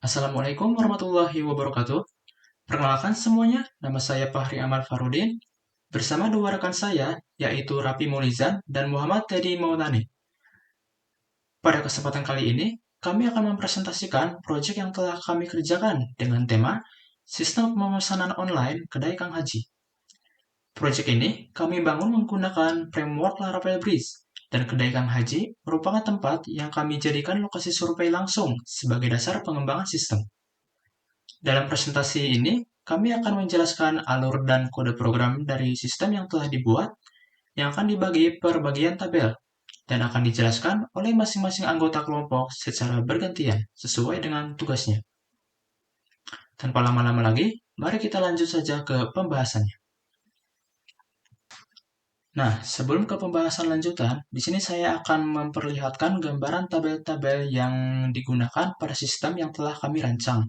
Assalamualaikum warahmatullahi wabarakatuh. Perkenalkan semuanya, nama saya Fahri Amal Farudin. Bersama dua rekan saya, yaitu Rapi Maulizan dan Muhammad Teddy Maulani. Pada kesempatan kali ini, kami akan mempresentasikan proyek yang telah kami kerjakan dengan tema Sistem Pemesanan Online Kedai Kang Haji. Proyek ini kami bangun menggunakan framework Laravel Bridge, dan Kedai Kang Haji merupakan tempat yang kami jadikan lokasi survei langsung sebagai dasar pengembangan sistem. Dalam presentasi ini, kami akan menjelaskan alur dan kode program dari sistem yang telah dibuat, yang akan dibagi per bagian tabel, dan akan dijelaskan oleh masing-masing anggota kelompok secara bergantian, sesuai dengan tugasnya. Tanpa lama-lama lagi, mari kita lanjut saja ke pembahasannya. Nah, sebelum ke pembahasan lanjutan, di sini saya akan memperlihatkan gambaran tabel-tabel yang digunakan pada sistem yang telah kami rancang.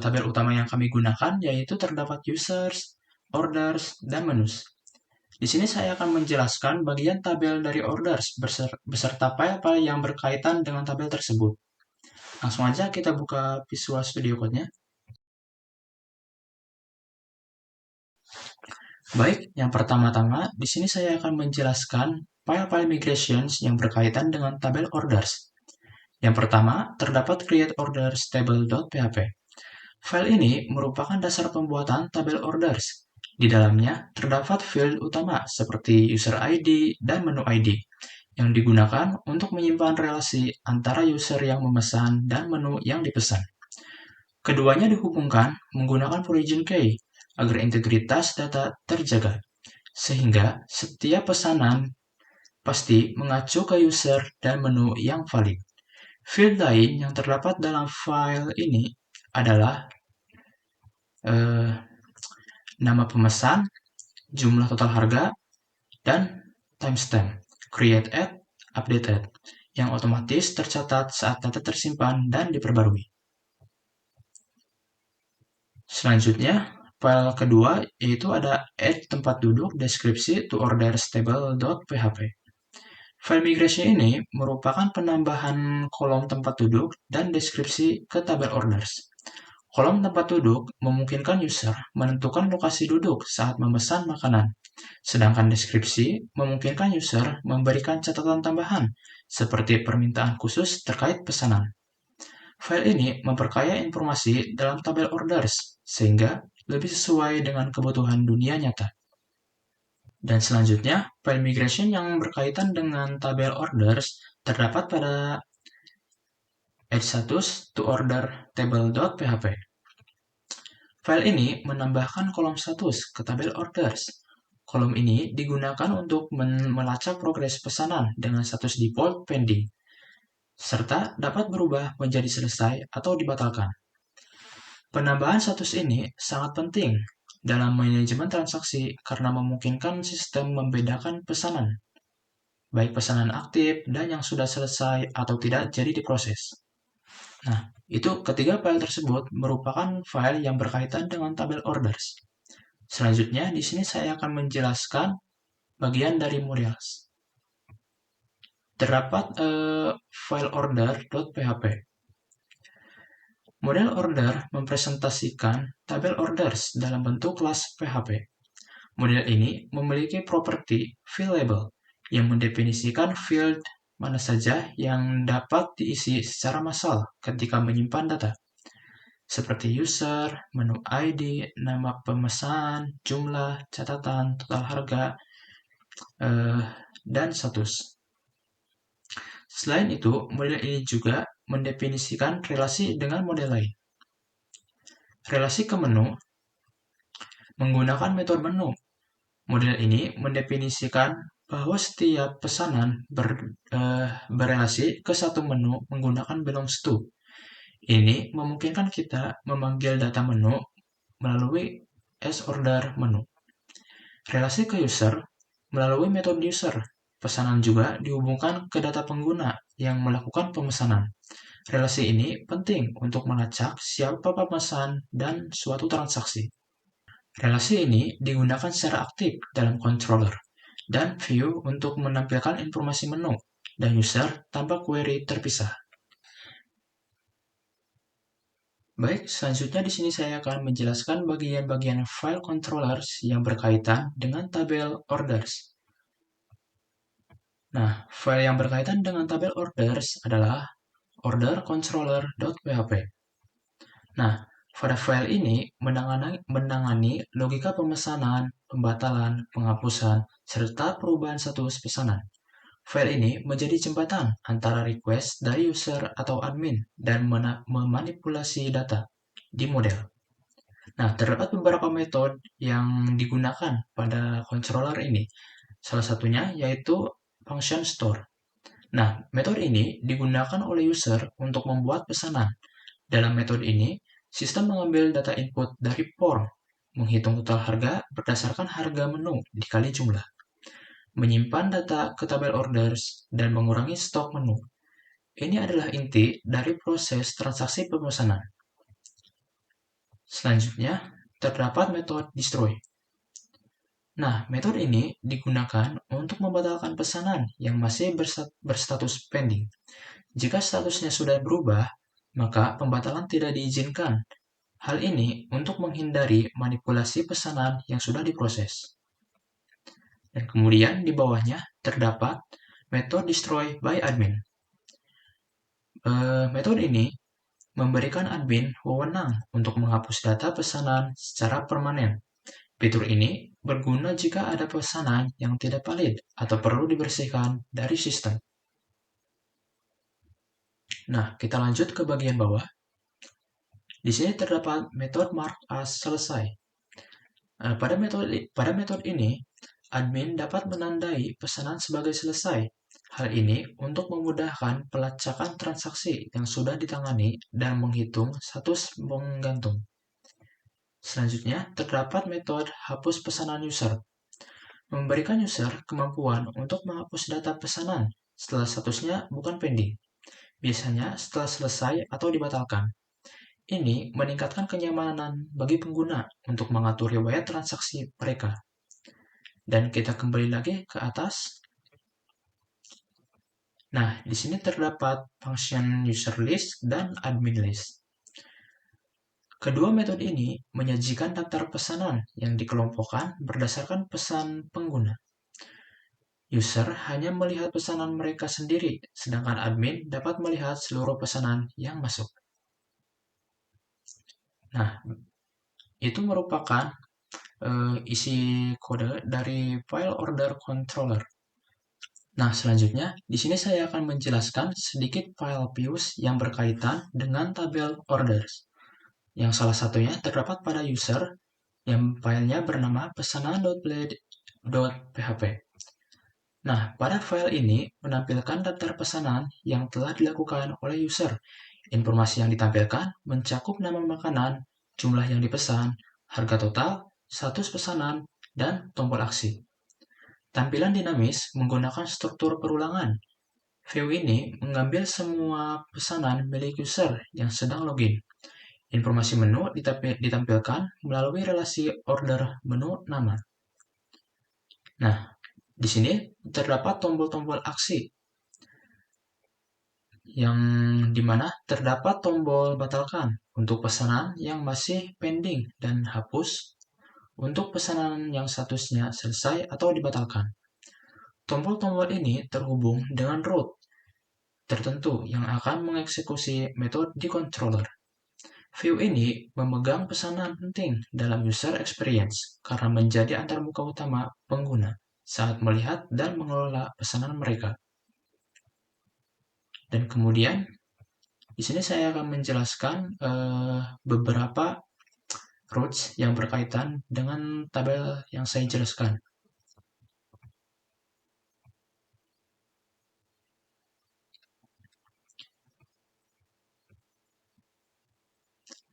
Tabel utama yang kami gunakan yaitu terdapat users, orders, dan menus. Di sini saya akan menjelaskan bagian tabel dari orders beserta file-file yang berkaitan dengan tabel tersebut. Langsung aja kita buka Visual Studio Code-nya. Baik, yang pertama-tama di sini saya akan menjelaskan file-file migrations yang berkaitan dengan tabel orders. Yang pertama, terdapat create orders table.php. File ini merupakan dasar pembuatan tabel orders. Di dalamnya terdapat field utama seperti user ID dan menu ID yang digunakan untuk menyimpan relasi antara user yang memesan dan menu yang dipesan. Keduanya dihubungkan menggunakan origin key agar integritas data terjaga, sehingga setiap pesanan pasti mengacu ke user dan menu yang valid. Field lain yang terdapat dalam file ini adalah nama pemesan, jumlah total harga, dan timestamp, create at, update at, yang otomatis tercatat saat data tersimpan dan diperbarui. Selanjutnya, file kedua yaitu ada add tempat duduk deskripsi to orders table.php. File migrasi ini merupakan penambahan kolom tempat duduk dan deskripsi ke tabel orders. Kolom tempat duduk memungkinkan user menentukan lokasi duduk saat memesan makanan, sedangkan deskripsi memungkinkan user memberikan catatan tambahan, seperti permintaan khusus terkait pesanan. File ini memperkaya informasi dalam tabel orders, sehingga lebih sesuai dengan kebutuhan dunia nyata. Dan selanjutnya, file migration yang berkaitan dengan tabel orders terdapat pada add status to order table.php. File ini menambahkan kolom status ke tabel orders. Kolom ini digunakan untuk melacak progres pesanan dengan status default pending, serta dapat berubah menjadi selesai atau dibatalkan. Penambahan status ini sangat penting dalam manajemen transaksi karena memungkinkan sistem membedakan pesanan, baik pesanan aktif dan yang sudah selesai atau tidak jadi diproses. Nah, itu ketiga file tersebut merupakan file yang berkaitan dengan tabel orders. Selanjutnya, di sini saya akan menjelaskan bagian dari models. Terdapat file order.php. Model order mempresentasikan tabel orders dalam bentuk kelas PHP. Model ini memiliki properti field label yang mendefinisikan field mana saja yang dapat diisi secara massal ketika menyimpan data, seperti user, menu ID, nama pemesan, jumlah, catatan, total harga, dan status. Selain itu, model ini juga mendefinisikan relasi dengan model lain. Relasi ke menu menggunakan metode menu. Model ini mendefinisikan bahwa setiap pesanan berelasi ke satu menu menggunakan belongs to. Ini memungkinkan kita memanggil data menu melalui sorder menu. Relasi ke user melalui metode user. Pesanan juga dihubungkan ke data pengguna yang melakukan pemesanan. Relasi ini penting untuk melacak siapa pemesan dan suatu transaksi. Relasi ini digunakan secara aktif dalam controller dan view untuk menampilkan informasi menu dan user tanpa query terpisah. Baik, selanjutnya di sini saya akan menjelaskan bagian-bagian file controllers yang berkaitan dengan tabel orders. Nah, file yang berkaitan dengan tabel orders adalah order controller.php. Nah, pada file ini menangani logika pemesanan, pembatalan, penghapusan, serta perubahan status pesanan. File ini menjadi jembatan antara request dari user atau admin dan memanipulasi data di model. Nah, terdapat beberapa metode yang digunakan pada controller ini. Salah satunya yaitu function store. Nah, metode ini digunakan oleh user untuk membuat pesanan. Dalam metode ini, sistem mengambil data input dari form, menghitung total harga berdasarkan harga menu dikali jumlah, menyimpan data ke tabel orders, dan mengurangi stok menu. Ini adalah inti dari proses transaksi pemesanan. Selanjutnya, terdapat metode destroy. Nah, metode ini digunakan untuk membatalkan pesanan yang masih berstatus pending. Jika statusnya sudah berubah, maka pembatalan tidak diizinkan. Hal ini untuk menghindari manipulasi pesanan yang sudah diproses. Dan kemudian di bawahnya terdapat metode destroy by admin. Metode ini memberikan admin wewenang untuk menghapus data pesanan secara permanen. Fitur ini berguna jika ada pesanan yang tidak valid atau perlu dibersihkan dari sistem. Nah, kita lanjut ke bagian bawah. Di sini terdapat metode mark as selesai. Pada metode ini, admin dapat menandai pesanan sebagai selesai. Hal ini untuk memudahkan pelacakan transaksi yang sudah ditangani dan menghitung status menggantung. Selanjutnya, terdapat metode hapus pesanan user. Memberikan user kemampuan untuk menghapus data pesanan setelah statusnya bukan pending, biasanya setelah selesai atau dibatalkan. Ini meningkatkan kenyamanan bagi pengguna untuk mengatur riwayat transaksi mereka. Dan kita kembali lagi ke atas. Nah, di sini terdapat function user list dan admin list. Kedua metode ini menyajikan daftar pesanan yang dikelompokkan berdasarkan pesan pengguna. User hanya melihat pesanan mereka sendiri, sedangkan admin dapat melihat seluruh pesanan yang masuk. Nah, itu merupakan isi kode dari file order controller. Nah, selanjutnya, di sini saya akan menjelaskan sedikit file views yang berkaitan dengan tabel orders. Yang salah satunya terdapat pada user, yang filenya bernama pesanan.play.php. Nah, pada file ini menampilkan daftar pesanan yang telah dilakukan oleh user. Informasi yang ditampilkan mencakup nama makanan, jumlah yang dipesan, harga total, status pesanan, dan tombol aksi. Tampilan dinamis menggunakan struktur perulangan. View ini mengambil semua pesanan milik user yang sedang login. Informasi menu ditampilkan melalui relasi order menu nama. Nah, di sini terdapat tombol-tombol aksi yang dimana terdapat tombol batalkan untuk pesanan yang masih pending dan hapus untuk pesanan yang statusnya selesai atau dibatalkan. Tombol-tombol ini terhubung dengan route tertentu yang akan mengeksekusi metode di controller. View ini memegang pesanan penting dalam user experience karena menjadi antarmuka utama pengguna saat melihat dan mengelola pesanan mereka. Dan kemudian di sini saya akan menjelaskan beberapa routes yang berkaitan dengan tabel yang saya jelaskan.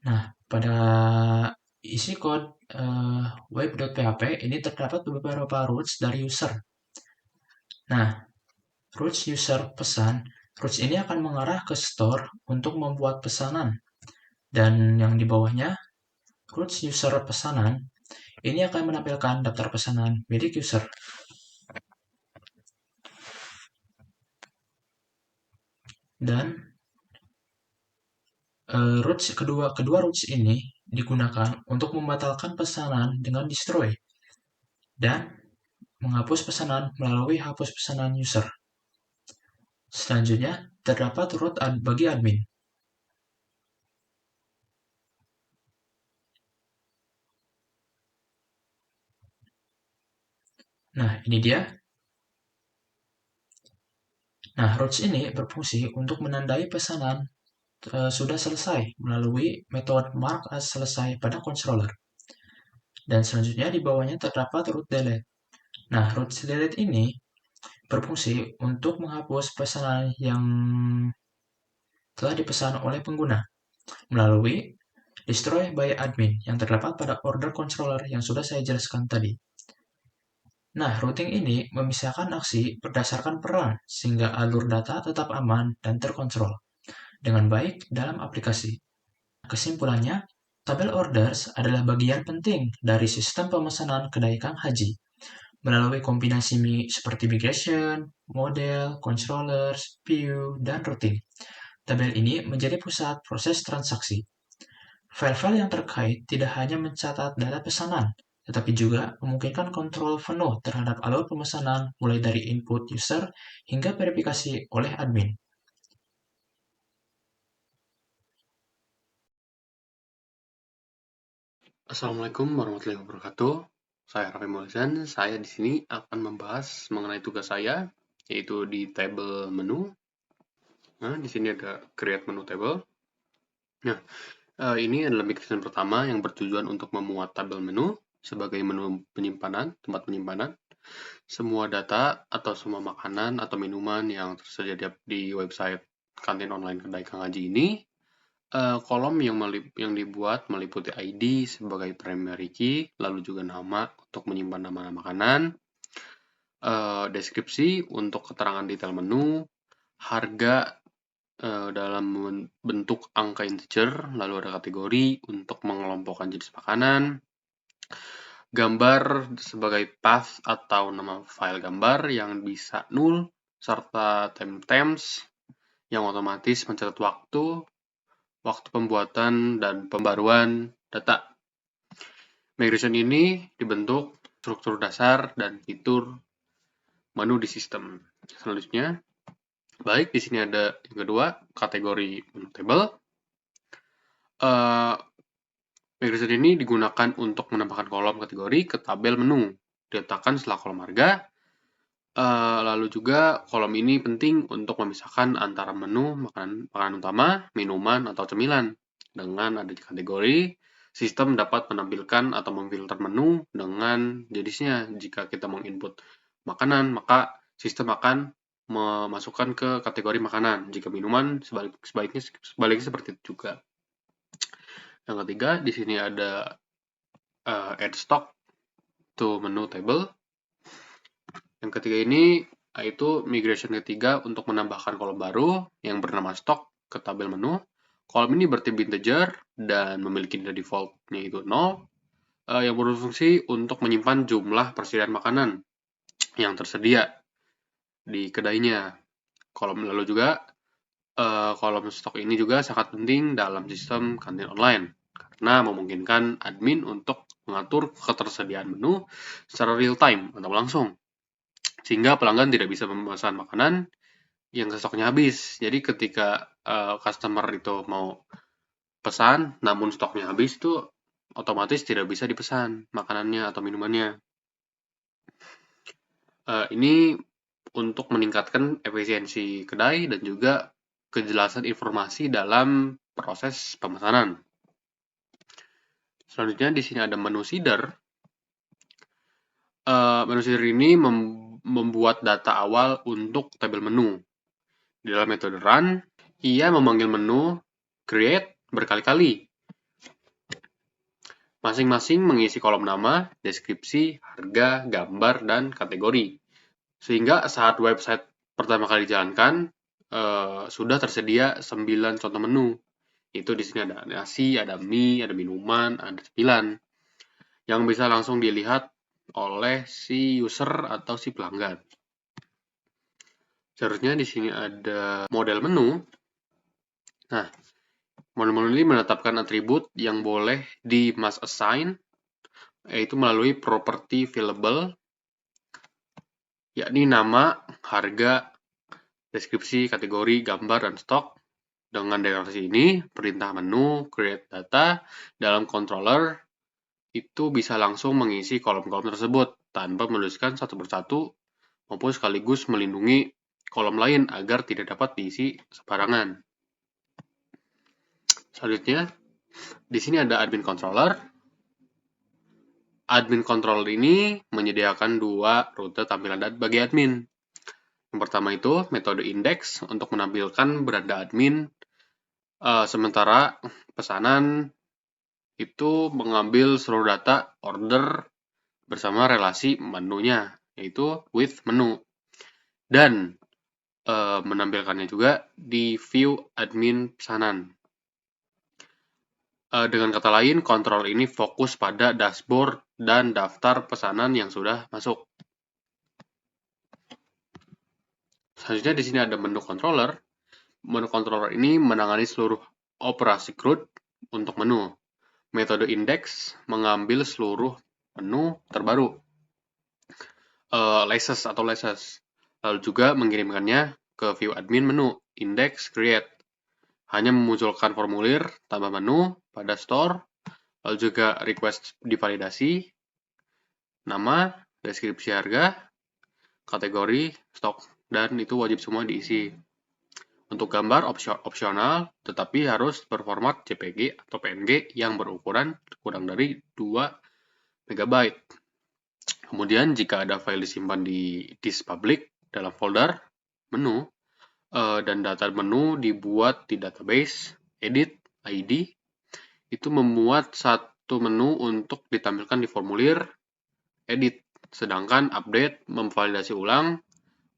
Nah, pada isi kode web.php ini terdapat beberapa routes dari user. Nah, routes user pesan, routes ini akan mengarah ke store untuk membuat pesanan. Dan yang di bawahnya, routes user pesanan, ini akan menampilkan daftar pesanan milik user. Dan Kedua roots ini digunakan untuk membatalkan pesanan dengan destroy dan menghapus pesanan melalui hapus pesanan user. Selanjutnya, terdapat root bagi admin. Nah, ini dia. Nah, roots ini berfungsi untuk menandai pesanan sudah selesai melalui metode mark as selesai pada controller. Dan selanjutnya di bawahnya terdapat root delete. Nah, root delete ini berfungsi untuk menghapus pesanan yang telah dipesan oleh pengguna melalui destroy by admin yang terdapat pada order controller yang sudah saya jelaskan tadi. Nah, routing ini memisahkan aksi berdasarkan peran sehingga alur data tetap aman dan terkontrol dengan baik dalam aplikasi. Kesimpulannya, tabel orders adalah bagian penting dari sistem pemesanan kedai Kang Haji melalui kombinasi seperti migration, model, controllers, view, dan routing. Tabel ini menjadi pusat proses transaksi. File-file yang terkait tidak hanya mencatat data pesanan, tetapi juga memungkinkan kontrol penuh terhadap alur pemesanan mulai dari input user hingga verifikasi oleh admin. Assalamualaikum warahmatullahi wabarakatuh. Saya Raffi Maulizan. Saya di sini akan membahas mengenai tugas saya, yaitu di tabel menu. Nah, di sini ada create menu table. Nah, ini adalah migration pertama yang bertujuan untuk memuat tabel menu sebagai menu penyimpanan, tempat penyimpanan. Semua data atau semua makanan atau minuman yang tersedia di website kantin online kedai Kang Haji ini, kolom yang dibuat meliputi ID sebagai primary key, lalu juga nama untuk menyimpan nama makanan, deskripsi untuk keterangan detail menu, harga dalam bentuk angka integer, lalu ada kategori untuk mengelompokkan jenis makanan, gambar sebagai path atau nama file gambar yang bisa null, serta timestamps yang otomatis mencatat waktu pembuatan dan pembaruan data. Migration ini dibentuk struktur dasar dan fitur menu di sistem. Selanjutnya, baik di sini ada yang kedua, kategori menu table. Migration ini digunakan untuk menambahkan kolom kategori ke tabel menu. Diletakkan setelah kolom harga. Lalu juga kolom ini penting untuk memisahkan antara menu makanan utama, minuman, atau cemilan. Dengan ada kategori, sistem dapat menampilkan atau memfilter menu dengan jenisnya. Jika kita menginput makanan, maka sistem akan memasukkan ke kategori makanan. Jika minuman, sebaliknya seperti itu juga. Yang ketiga, di sini ada add stock to menu table. Yang ketiga ini yaitu migration ketiga untuk menambahkan kolom baru yang bernama stock ke tabel menu. Kolom ini bertipe integer dan memiliki nilai default-nya itu 0, yang berfungsi untuk menyimpan jumlah persediaan makanan yang tersedia di kedainya. Lalu juga kolom stok ini juga sangat penting dalam sistem kantin online karena memungkinkan admin untuk mengatur ketersediaan menu secara real time atau langsung, sehingga pelanggan tidak bisa memesan makanan yang stoknya habis. Jadi ketika customer itu mau pesan namun stoknya habis, itu otomatis tidak bisa dipesan makanannya atau minumannya. Ini untuk meningkatkan efisiensi kedai dan juga kejelasan informasi dalam proses pemesanan. Selanjutnya di sini ada menu seeder. Menu seeder ini membuat data awal untuk tabel menu. Di dalam metode run, ia memanggil menu create berkali-kali. Masing-masing mengisi kolom nama, deskripsi, harga, gambar, dan kategori. Sehingga saat website pertama kali dijalankan, sudah tersedia 9 contoh menu. Itu di sini ada nasi, ada mie, ada minuman, ada cemilan. Yang bisa langsung dilihat oleh si user atau si pelanggan. Seharusnya di sini ada model menu. Nah, Menu-menu ini menetapkan atribut yang boleh di must assign, yaitu melalui property available, yakni nama, harga, deskripsi, kategori, gambar, dan stok. Dengan deklarasi ini, perintah menu create data dalam controller itu bisa langsung mengisi kolom-kolom tersebut tanpa menuliskan satu persatu maupun sekaligus melindungi kolom lain agar tidak dapat diisi sembarangan. Selanjutnya, di sini ada admin controller. Admin controller ini menyediakan dua rute tampilan bagi admin. Yang pertama itu metode index untuk menampilkan beranda admin, sementara pesanan itu mengambil seluruh data order bersama relasi menunya, yaitu with menu. Dan menampilkannya juga di view admin pesanan. Dengan kata lain, kontrol ini fokus pada dashboard dan daftar pesanan yang sudah masuk. Selanjutnya di sini ada menu controller. Menu controller ini menangani seluruh operasi CRUD untuk menu. Metode index mengambil seluruh menu terbaru. Laces. Lalu juga mengirimkannya ke view admin menu index create. Hanya memunculkan formulir tambah menu pada store, lalu juga request divalidasi, nama, deskripsi harga, kategori, stok, dan itu wajib semua diisi. Untuk gambar opsional, tetapi harus berformat JPG atau PNG yang berukuran kurang dari 2 MB. Kemudian jika ada file disimpan di disk public dalam folder menu, dan data menu dibuat di database, edit, ID, itu memuat satu menu untuk ditampilkan di formulir edit, sedangkan update memvalidasi ulang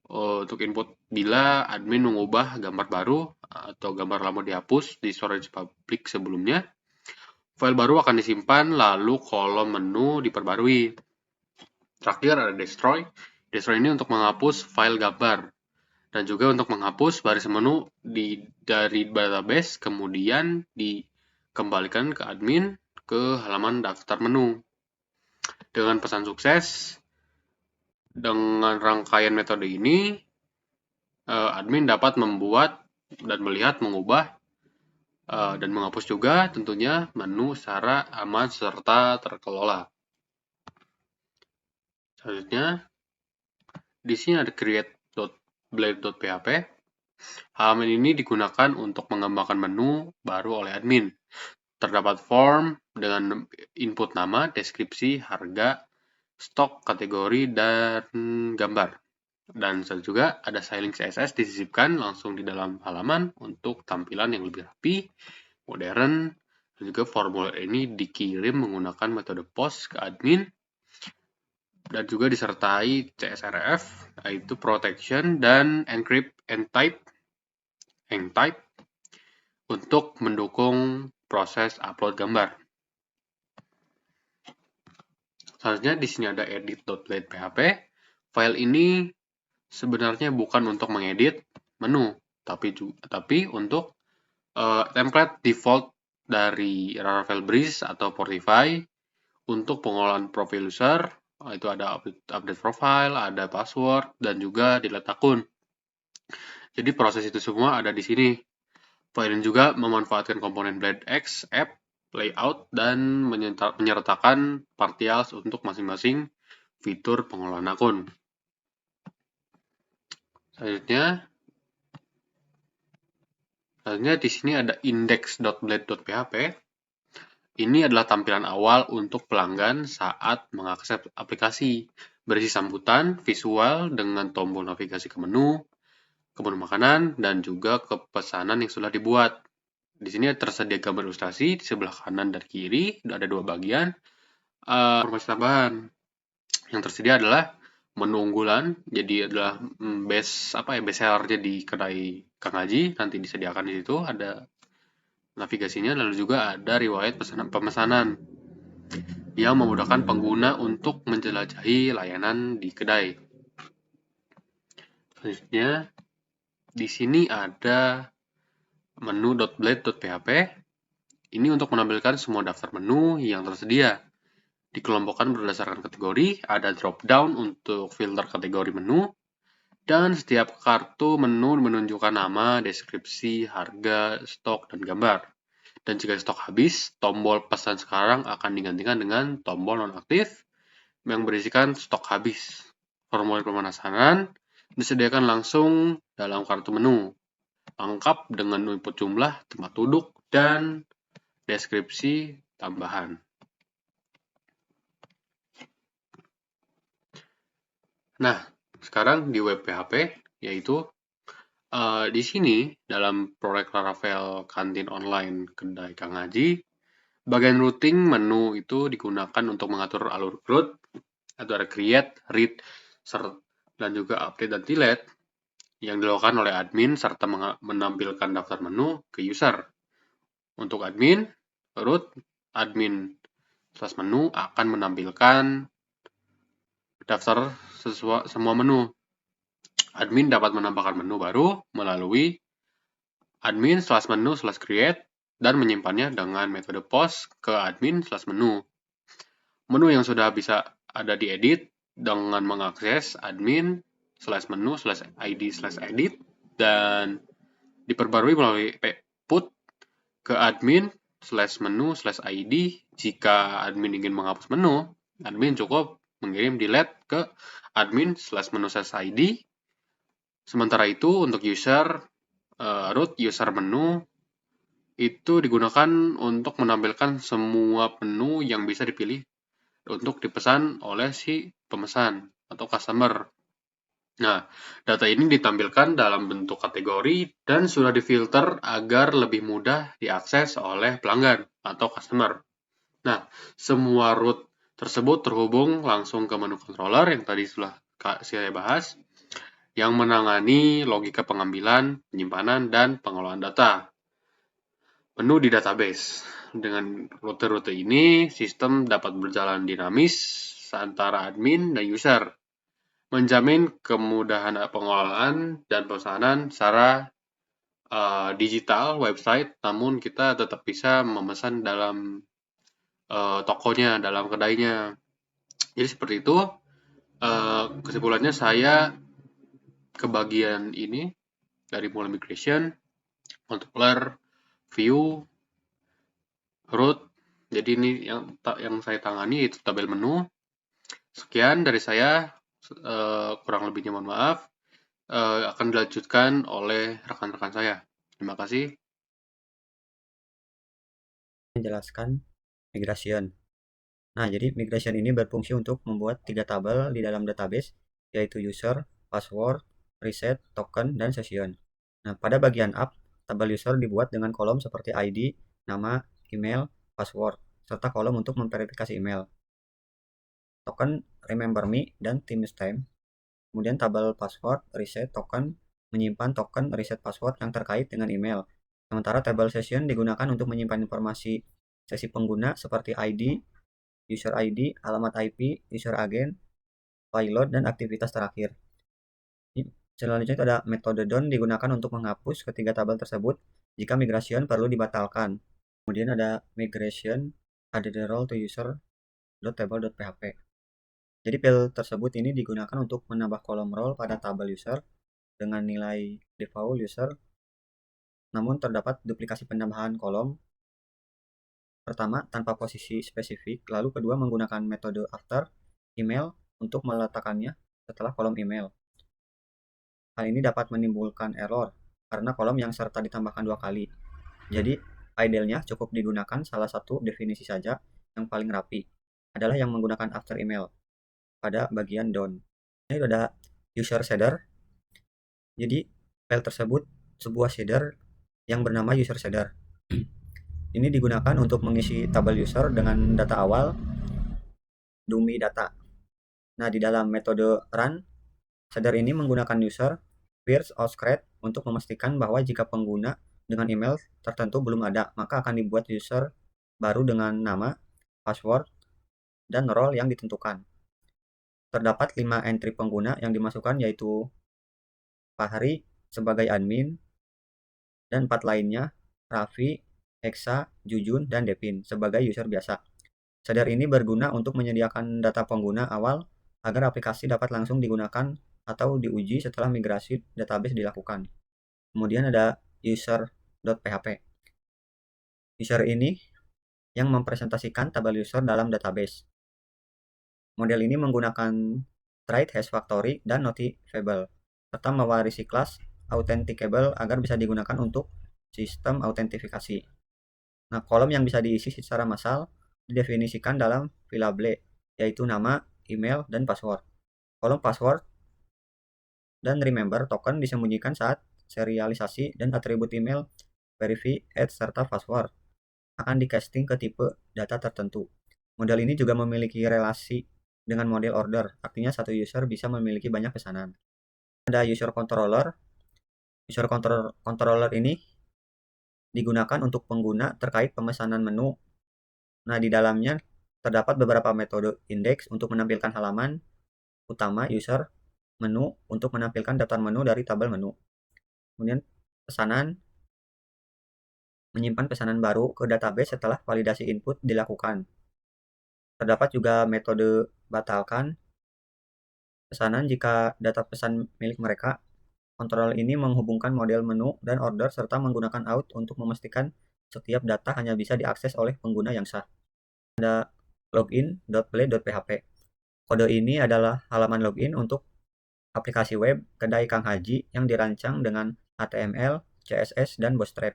untuk input bila admin mengubah gambar baru atau gambar lama dihapus di storage public sebelumnya. File baru akan disimpan, lalu kolom menu diperbarui. Terakhir ada destroy. Destroy ini untuk menghapus file gambar dan juga untuk menghapus baris menu dari database, kemudian dikembalikan ke admin ke halaman daftar menu. Dengan pesan sukses, dengan rangkaian metode ini, admin dapat membuat dan melihat, mengubah, dan menghapus juga tentunya menu secara aman serta terkelola. Selanjutnya, di sini ada create.blade.php. Halaman ini digunakan untuk mengembangkan menu baru oleh admin. Terdapat form dengan input nama, deskripsi, harga, stok, kategori, dan gambar. Dan juga ada styling CSS disisipkan langsung di dalam halaman untuk tampilan yang lebih rapi, modern, dan juga formulir ini dikirim menggunakan metode post ke admin, dan juga disertai CSRF, yaitu protection dan encrypt and type untuk mendukung proses upload gambar. Selanjutnya di sini ada edit.blade.php. File ini sebenarnya bukan untuk mengedit menu, tapi untuk template default dari Laravel Breeze atau Portify untuk pengolahan profil user. Itu ada update profile, ada password, dan juga delete akun. Jadi proses itu semua ada di sini. File ini juga memanfaatkan komponen BladeX app, layout, dan menyertakan partials untuk masing-masing fitur pengolahan akun. Selanjutnya di sini ada index.blade.php. Ini adalah tampilan awal untuk pelanggan saat mengakses aplikasi, berisi sambutan, visual dengan tombol navigasi ke menu makanan, dan juga ke pesanan yang sudah dibuat. Di sini tersedia gambar ilustrasi di sebelah kanan dan kiri, ada dua bagian. Informasi tambahan yang tersedia adalah menu unggulan, jadi adalah best sellernya di kedai Kang Haji, nanti disediakan di situ ada navigasinya, lalu juga ada riwayat pemesanan yang memudahkan pengguna untuk menjelajahi layanan di kedai. Selanjutnya di sini ada menu.blade.php. Ini untuk menampilkan semua daftar menu yang tersedia. Dikelompokkan berdasarkan kategori, ada drop down untuk filter kategori menu, dan setiap kartu menu menunjukkan nama, deskripsi, harga, stok, dan gambar. Dan jika stok habis, tombol pesan sekarang akan digantikan dengan tombol nonaktif yang berisikan stok habis. Formulir pemesanan disediakan langsung dalam kartu menu, lengkap dengan input jumlah, tempat duduk, dan deskripsi tambahan. Nah, sekarang di web PHP, yaitu di sini dalam proyek Laravel kantin online kedai Kang Haji, bagian routing menu itu digunakan untuk mengatur alur root, atau ada create, read, dan juga update dan delete yang dilakukan oleh admin serta menampilkan daftar menu ke user. Untuk admin, root, admin slash menu akan menampilkan daftar semua menu. Admin dapat menambahkan menu baru melalui admin slash menu slash create dan menyimpannya dengan metode post ke admin slash menu. Menu yang sudah bisa ada diedit dengan mengakses admin slash menu slash id slash edit dan diperbarui melalui put ke admin slash menu slash id. Jika admin ingin menghapus menu, admin cukup mengirim delete ke admin slash menu slash id. Sementara itu untuk user root user menu itu digunakan untuk menampilkan semua menu yang bisa dipilih untuk dipesan oleh si pemesan atau customer. Nah, data ini ditampilkan dalam bentuk kategori dan sudah difilter agar lebih mudah diakses oleh pelanggan atau customer. Nah, semua root tersebut terhubung langsung ke menu controller yang tadi sudah saya bahas, yang menangani logika pengambilan, penyimpanan, dan pengelolaan data. Menu di database. Dengan rute-rute ini, sistem dapat berjalan dinamis antara admin dan user, menjamin kemudahan pengelolaan dan pemesanan secara digital website, namun kita tetap bisa memesan dalam tokonya, dalam kedainya. Jadi seperti itu. Kesimpulannya saya ke bagian ini dari mulai migration, multiplayer, view, root. Jadi ini yang saya tangani yaitu tabel menu. Sekian dari saya, kurang lebihnya mohon maaf. Akan dilanjutkan oleh rekan-rekan saya. Terima kasih. Menjelaskan migration. Nah, jadi migration ini berfungsi untuk membuat 3 tabel di dalam database, yaitu user, password, reset, token, dan session. Nah, pada bagian up, tabel user dibuat dengan kolom seperti ID, nama, email, password, serta kolom untuk memverifikasi email. Token remember me dan timestamp. Kemudian tabel password, reset, token, menyimpan token reset password yang terkait dengan email. Sementara tabel session digunakan untuk menyimpan informasi sesi pengguna seperti ID, user ID, alamat IP, user agent, payload, dan aktivitas terakhir. Selanjutnya itu ada metode done digunakan untuk menghapus ketiga tabel tersebut jika migration perlu dibatalkan. Kemudian ada migration added role to user.table.php. Jadi file tersebut ini digunakan untuk menambah kolom role pada tabel user dengan nilai default user, namun terdapat duplikasi penambahan kolom. Pertama, tanpa posisi spesifik, lalu kedua menggunakan metode after email untuk meletakkannya setelah kolom email. Hal ini dapat menimbulkan error karena kolom yang serta ditambahkan 2 kali. Jadi, idealnya cukup digunakan salah satu definisi saja yang paling rapi, adalah yang menggunakan after email pada bagian down. Ini ada user shader. Jadi, file tersebut sebuah shader yang bernama user shader. Ini digunakan untuk mengisi tabel user dengan data awal, dummy data. Nah, di dalam metode run, shader ini menggunakan user, first or create untuk memastikan bahwa jika pengguna dengan email tertentu belum ada, maka akan dibuat user baru dengan nama, password, dan role yang ditentukan. Terdapat 5 entry pengguna yang dimasukkan, yaitu Fahri sebagai admin, dan 4 lainnya, Raffi, Hexa, Jujun, dan Depin sebagai user biasa. Shader ini berguna untuk menyediakan data pengguna awal agar aplikasi dapat langsung digunakan atau diuji setelah migrasi database dilakukan. Kemudian ada user.php. User ini yang mempresentasikan tabel user dalam database. Model ini menggunakan trait hash factory dan notifiable, serta mewarisi kelas authenticable agar bisa digunakan untuk sistem autentifikasi. Nah, kolom yang bisa diisi secara massal didefinisikan dalam variable, yaitu nama, email, dan password. Kolom password dan remember token disembunyikan saat serialisasi, dan atribut email, verify, add, serta password akan di-casting ke tipe data tertentu. Model ini juga memiliki relasi dengan model order, artinya satu user bisa memiliki banyak pesanan. Ada user controller. User controller ini digunakan untuk pengguna terkait pemesanan menu. Nah, di dalamnya terdapat beberapa metode index untuk menampilkan halaman utama user, menu untuk menampilkan daftar menu dari tabel menu. Kemudian pesanan, menyimpan pesanan baru ke database setelah validasi input dilakukan. Terdapat juga metode batalkan pesanan jika data pesan milik mereka. Kontrol ini menghubungkan model menu dan order serta menggunakan out untuk memastikan setiap data hanya bisa diakses oleh pengguna yang sah. Ada login.play.php. Kode ini adalah halaman login untuk aplikasi web kedai Kang Haji yang dirancang dengan HTML, CSS, dan Bootstrap.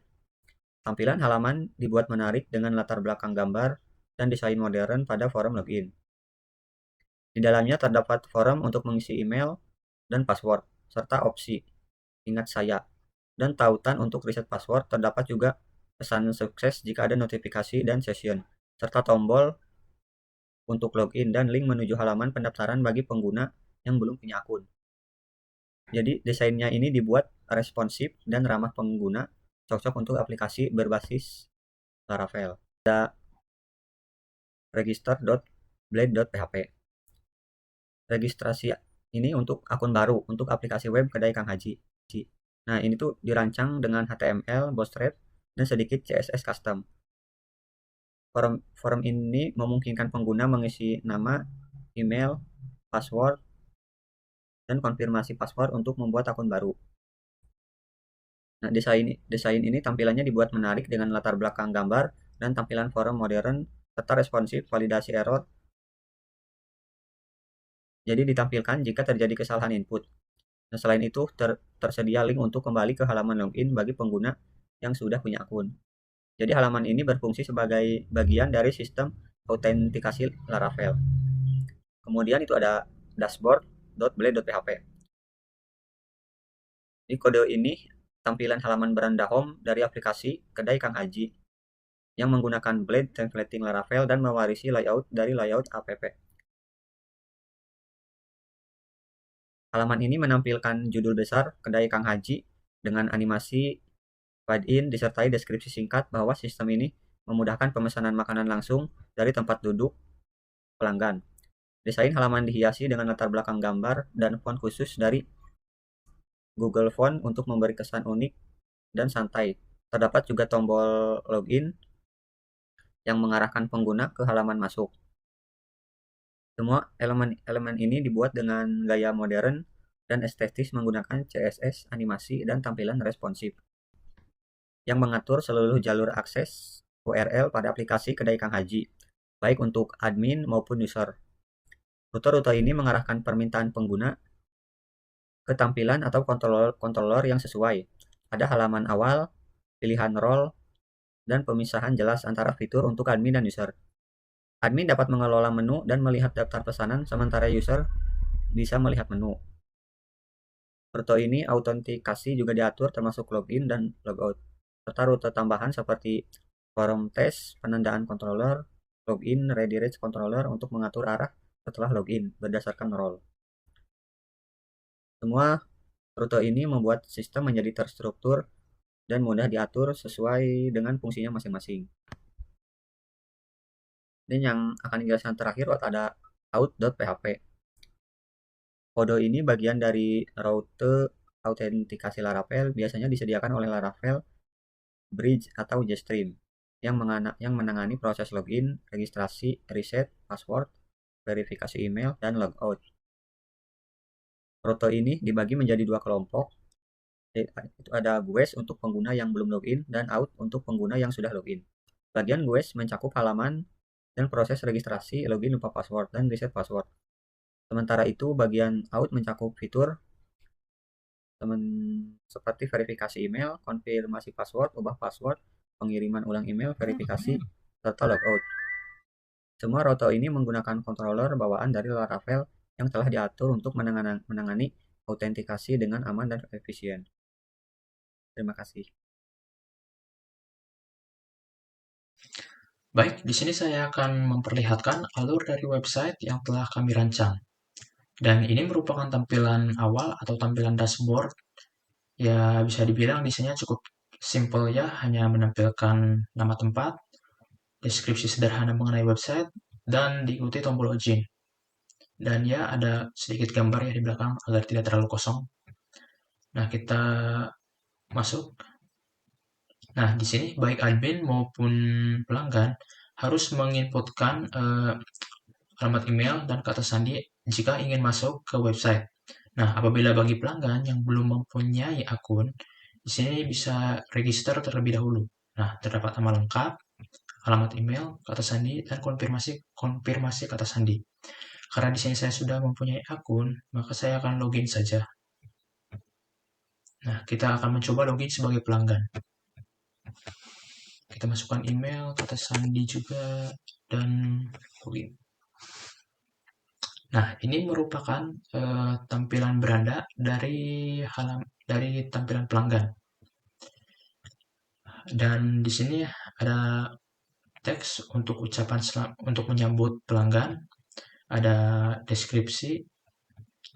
Tampilan halaman dibuat menarik dengan latar belakang gambar dan desain modern pada forum login. Di dalamnya terdapat forum untuk mengisi email dan password, serta opsi ingat saya dan tautan untuk reset password. Terdapat juga pesan sukses jika ada notifikasi dan session, serta tombol untuk login dan link menuju halaman pendaftaran bagi pengguna yang belum punya akun. Jadi desainnya ini dibuat responsif dan ramah pengguna, cocok untuk aplikasi berbasis Laravel. Ada register.blade.php. Registrasi ini untuk akun baru untuk aplikasi web kedai Kang Haji. Nah, ini tuh dirancang dengan HTML, Bootstrap, dan sedikit CSS custom. Forum ini memungkinkan pengguna mengisi nama, email, password, dan konfirmasi password untuk membuat akun baru. Nah, desain ini tampilannya dibuat menarik dengan latar belakang gambar dan tampilan forum modern serta responsif validasi error. Jadi ditampilkan jika terjadi kesalahan input. Nah, selain itu tersedia link untuk kembali ke halaman login bagi pengguna yang sudah punya akun. Jadi halaman ini berfungsi sebagai bagian dari sistem autentikasi Laravel. Kemudian itu ada dashboard.blade.php. Di kode ini tampilan halaman beranda home dari aplikasi kedai Kang Haji yang menggunakan Blade templating Laravel dan mewarisi layout dari layout app. Halaman ini menampilkan judul besar kedai Kang Haji dengan animasi fade-in disertai deskripsi singkat bahwa sistem ini memudahkan pemesanan makanan langsung dari tempat duduk pelanggan. Desain halaman dihiasi dengan latar belakang gambar dan font khusus dari Google Font untuk memberi kesan unik dan santai. Terdapat juga tombol login yang mengarahkan pengguna ke halaman masuk. Semua elemen ini dibuat dengan gaya modern dan estetis menggunakan CSS, animasi, dan tampilan responsif yang mengatur seluruh jalur akses URL pada aplikasi kedai Kang Haji, baik untuk admin maupun user. Rute-rute ini mengarahkan permintaan pengguna ke tampilan atau controller yang sesuai. Ada halaman awal, pilihan role, dan pemisahan jelas antara fitur untuk admin dan user. Admin dapat mengelola menu dan melihat daftar pesanan, sementara user bisa melihat menu. Rute ini autentikasi juga diatur termasuk login dan logout, serta rute tambahan seperti forum test, penandaan controller, login, redirect controller untuk mengatur arah setelah login berdasarkan role. Semua rute ini membuat sistem menjadi terstruktur dan mudah diatur sesuai dengan fungsinya masing-masing. Dan yang akan dijelaskan terakhir ada out.php. Kode ini bagian dari rute autentikasi Laravel, biasanya disediakan oleh Laravel, Bridge, atau JStream. yang menangani proses login, registrasi, reset, password, verifikasi email, dan logout. Roto ini dibagi menjadi dua kelompok. Itu ada GUES untuk pengguna yang belum login dan out untuk pengguna yang sudah login. Bagian GUES mencakup halaman dan proses registrasi, login lupa password, dan reset password. Sementara itu, bagian out mencakup fitur seperti verifikasi email, konfirmasi password, ubah password, pengiriman ulang email, verifikasi, serta logout. Semua roto ini menggunakan controller bawaan dari Laravel yang telah diatur untuk menangani autentikasi dengan aman dan efisien. Terima kasih. Baik, di sini saya akan memperlihatkan alur dari website yang telah kami rancang. Dan ini merupakan tampilan awal atau tampilan dashboard. Ya, bisa dibilang desainnya cukup simple ya, hanya menampilkan nama tempat, deskripsi sederhana mengenai website, dan diikuti tombol login. Dan ya, ada sedikit gambar ya di belakang agar tidak terlalu kosong. Nah, kita masuk. Nah, di sini baik admin maupun pelanggan harus menginputkan alamat email dan kata sandi jika ingin masuk ke website. Nah, apabila bagi pelanggan yang belum mempunyai akun, di sini bisa register terlebih dahulu. Nah, terdapat nama lengkap, alamat email, kata sandi, dan konfirmasi kata sandi. Karena di sini saya sudah mempunyai akun, maka saya akan login saja. Nah, kita akan mencoba login sebagai pelanggan. Kita masukkan email, kata sandi juga, dan login. Nah, ini merupakan tampilan beranda dari tampilan pelanggan. Dan di sini ada teks untuk untuk menyambut pelanggan, ada deskripsi,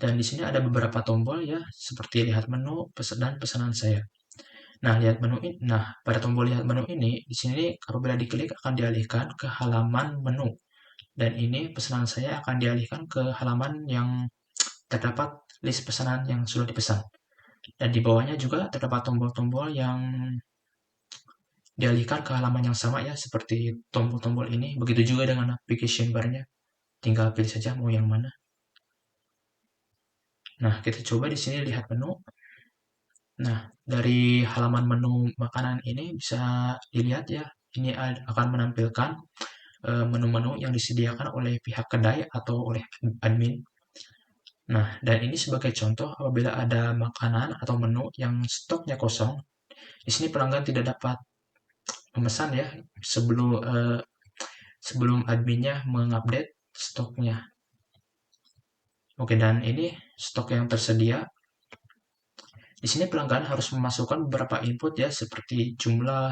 dan di sini ada beberapa tombol ya, seperti lihat menu, dan pesanan saya. Nah, pada tombol lihat menu ini, di sini apabila diklik akan dialihkan ke halaman menu. Dan ini pesanan saya akan dialihkan ke halaman yang terdapat list pesanan yang sudah dipesan. Dan di bawahnya juga terdapat tombol-tombol yang dialihkan ke halaman yang sama ya, seperti tombol-tombol ini. Begitu juga dengan application bar-nya. Tinggal pilih saja mau yang mana. Nah, kita coba di sini lihat menu. Nah, dari halaman menu makanan ini bisa dilihat ya, ini akan menampilkan menu-menu yang disediakan oleh pihak kedai atau oleh admin. Nah, dan ini sebagai contoh apabila ada makanan atau menu yang stoknya kosong, di sini pelanggan tidak dapat memesan ya sebelum adminnya mengupdate stoknya. Oke, dan ini stok yang tersedia. Di sini pelanggan harus memasukkan beberapa input ya, seperti jumlah,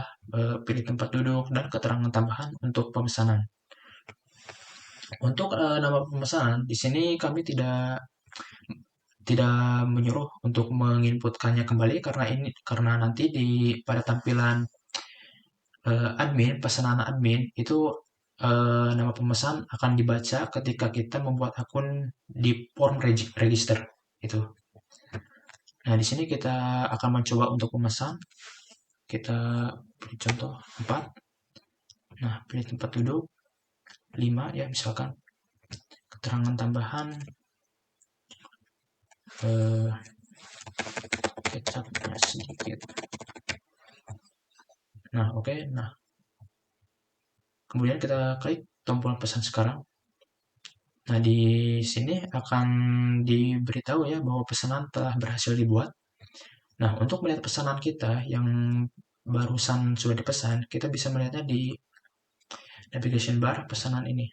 pilih tempat duduk, dan keterangan tambahan untuk pemesanan. Untuk nama pemesanan, di sini kami tidak tidak menyuruh untuk menginputkannya kembali karena nanti pada tampilan admin, pesanan admin itu nama pemesan akan dibaca ketika kita membuat akun di form register itu. Nah, di sini kita akan mencoba untuk memesan. Kita beri contoh 4. Nah, pilih tempat duduk 5 ya misalkan. Keterangan tambahan kecapnya sedikit. Nah, oke. Nah, kemudian kita klik tombol pesan sekarang. Nah, di sini akan diberitahu ya bahwa pesanan telah berhasil dibuat. Nah, untuk melihat pesanan kita yang barusan sudah dipesan, kita bisa melihatnya di navigation bar pesanan ini.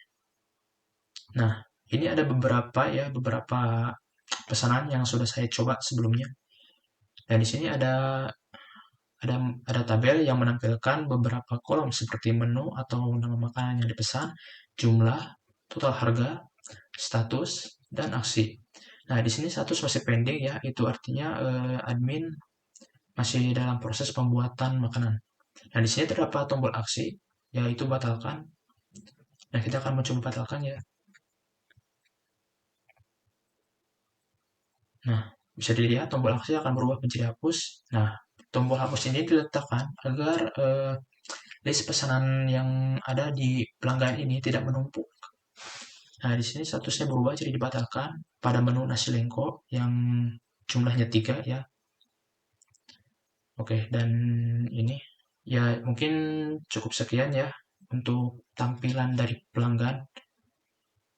Nah, ini ada beberapa pesanan yang sudah saya coba sebelumnya. Dan di sini ada tabel yang menampilkan beberapa kolom seperti menu atau nama makanan yang dipesan, jumlah, total harga, status, dan aksi. Nah, di sini status masih pending ya, itu artinya admin masih dalam proses pembuatan makanan. Nah, di sini terdapat tombol aksi, yaitu batalkan. Nah, kita akan mencoba batalkan ya. Nah, bisa dilihat tombol aksi akan berubah menjadi hapus. Nah, tombol hapus ini diletakkan agar list pesanan yang ada di pelanggan ini tidak menumpuk. Nah, di sini statusnya berubah jadi dibatalkan pada menu nasi lengko yang jumlahnya 3 ya. Oke, dan ini ya mungkin cukup sekian ya untuk tampilan dari pelanggan.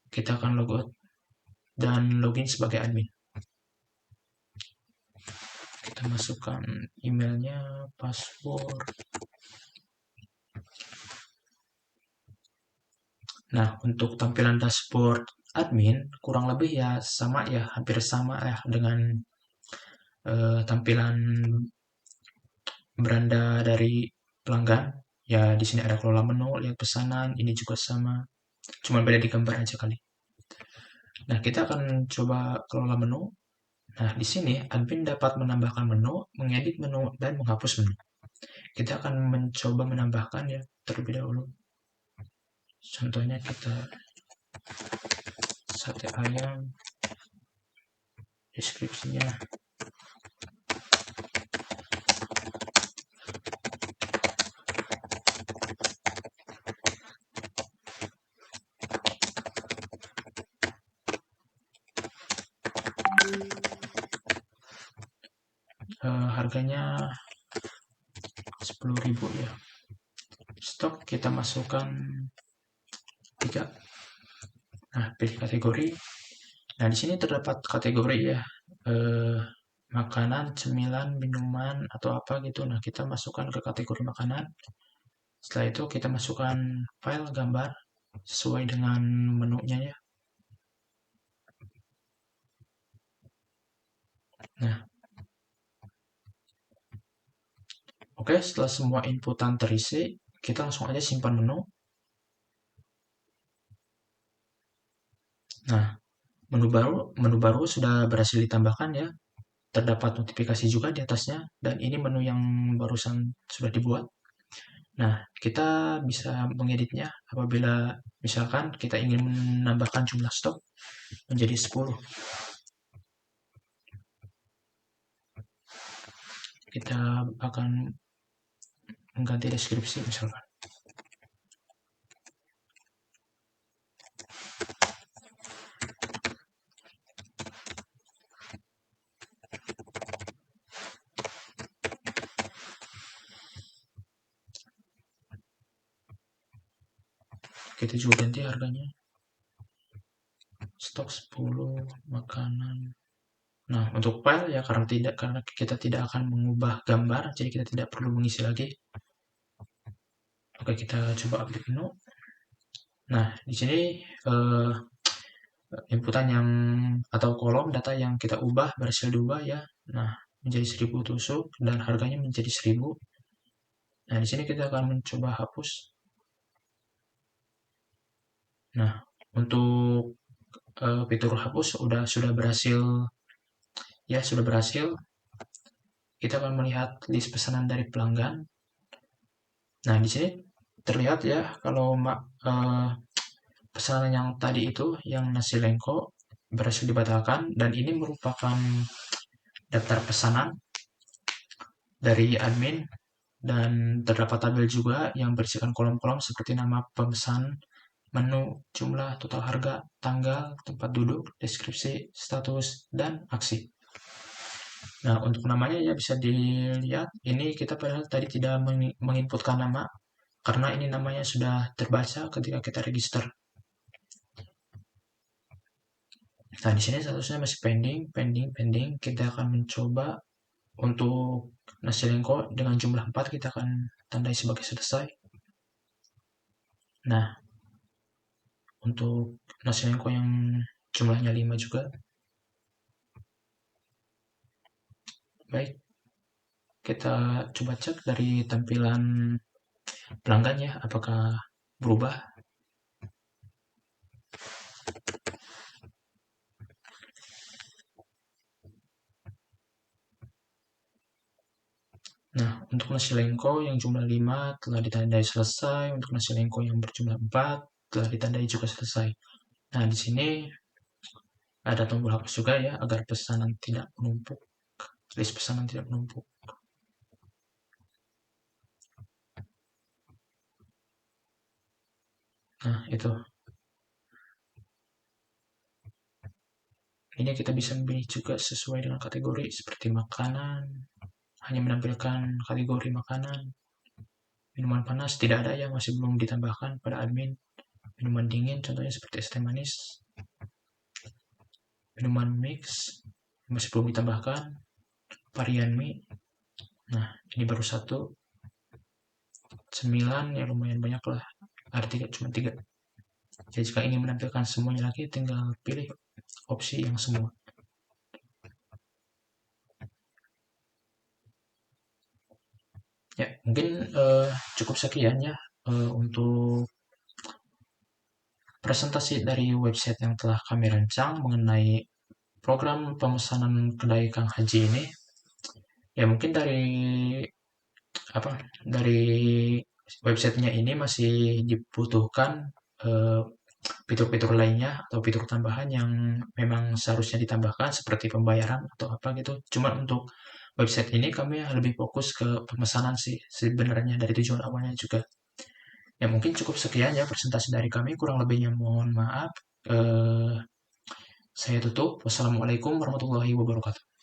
Kita akan logout dan login sebagai admin. Kita masukkan emailnya, password. Nah, untuk tampilan dashboard admin kurang lebih ya sama ya, hampir sama ya dengan tampilan beranda dari pelanggan. Ya, di sini ada kelola menu, lihat pesanan, ini juga sama. Cuma beda di gambar aja kali. Nah, kita akan coba kelola menu. Nah, di sini admin dapat menambahkan menu, mengedit menu, dan menghapus menu. Kita akan mencoba menambahkan ya terlebih dahulu. Contohnya kita sate ayam, deskripsinya. Harganya 10.000 ya. Stok kita masukkan 3. Nah, pilih kategori. Nah, di sini terdapat kategori ya. Makanan, cemilan, minuman, atau apa gitu. Nah, kita masukkan ke kategori makanan. Setelah itu kita masukkan file gambar sesuai dengan menunya ya. Nah, oke, setelah semua inputan terisi, kita langsung aja simpan menu. Nah, menu baru sudah berhasil ditambahkan ya. Terdapat notifikasi juga di atasnya, dan ini menu yang barusan sudah dibuat. Nah, kita bisa mengeditnya apabila misalkan kita ingin menambahkan jumlah stok menjadi 10. Kita akan mengganti deskripsi misalkan. Kita juga ganti harganya. Stok 10 makanan. Nah, untuk file ya karena kita tidak akan mengubah gambar, jadi kita tidak perlu mengisi lagi. Oke, kita coba update menu. Nah, di sini inputan yang atau kolom data yang kita ubah berhasil diubah ya. Nah, menjadi 1000 tusuk dan harganya menjadi 1000. Nah, di sini kita akan mencoba hapus. Nah, untuk fitur hapus sudah berhasil ya, sudah berhasil. Kita akan melihat list pesanan dari pelanggan. Nah, di sini terlihat ya kalau pesanan yang tadi itu yang nasi lengko berhasil dibatalkan, dan ini merupakan daftar pesanan dari admin, dan terdapat tabel juga yang berisikan kolom-kolom seperti nama pemesan, menu, jumlah, total harga, tanggal, tempat duduk, deskripsi, status, dan aksi. Nah, untuk namanya ya bisa dilihat, ini kita padahal tadi tidak menginputkan nama, karena ini namanya sudah terbaca ketika kita register. Nah, di sini statusnya masih pending, pending, pending. Kita akan mencoba untuk nasi lengko dengan jumlah 4, kita akan tandai sebagai selesai. Nah, untuk nasi lengko yang jumlahnya 5 juga. Baik, kita coba cek dari tampilan pelanggan ya, apakah berubah. Nah, untuk nasi lengko yang jumlah 5 telah ditandai selesai, untuk nasi lengko yang berjumlah 4 telah ditandai juga selesai. Nah, di sini ada tombol hapus juga ya, agar pesanan tidak menumpuk, list pesanan tidak menumpuk. Nah, itu. Ini kita bisa memilih juga sesuai dengan kategori seperti makanan, hanya menampilkan kategori makanan. Minuman panas tidak ada yang masih belum ditambahkan pada admin. Minuman dingin contohnya seperti es teh manis. Minuman mix masih belum ditambahkan. Varian mie. Nah, ini baru 9 ya lumayan banyak lah. Artinya cuma 3. Jadi jika ingin menampilkan semuanya lagi tinggal pilih opsi yang semua. Ya, mungkin cukup sekian ya untuk presentasi dari website yang telah kami rancang mengenai program pemesanan kedai Kang Haji ini. Ya mungkin apa dari websitenya ini masih dibutuhkan eh, fitur-fitur lainnya atau fitur tambahan yang memang seharusnya ditambahkan seperti pembayaran atau apa gitu. Cuma untuk website ini kami lebih fokus ke pemesanan sih sebenarnya dari tujuan awalnya juga. Ya mungkin cukup sekian ya presentasi dari kami, kurang lebihnya mohon maaf. Saya tutup. Wassalamualaikum warahmatullahi wabarakatuh.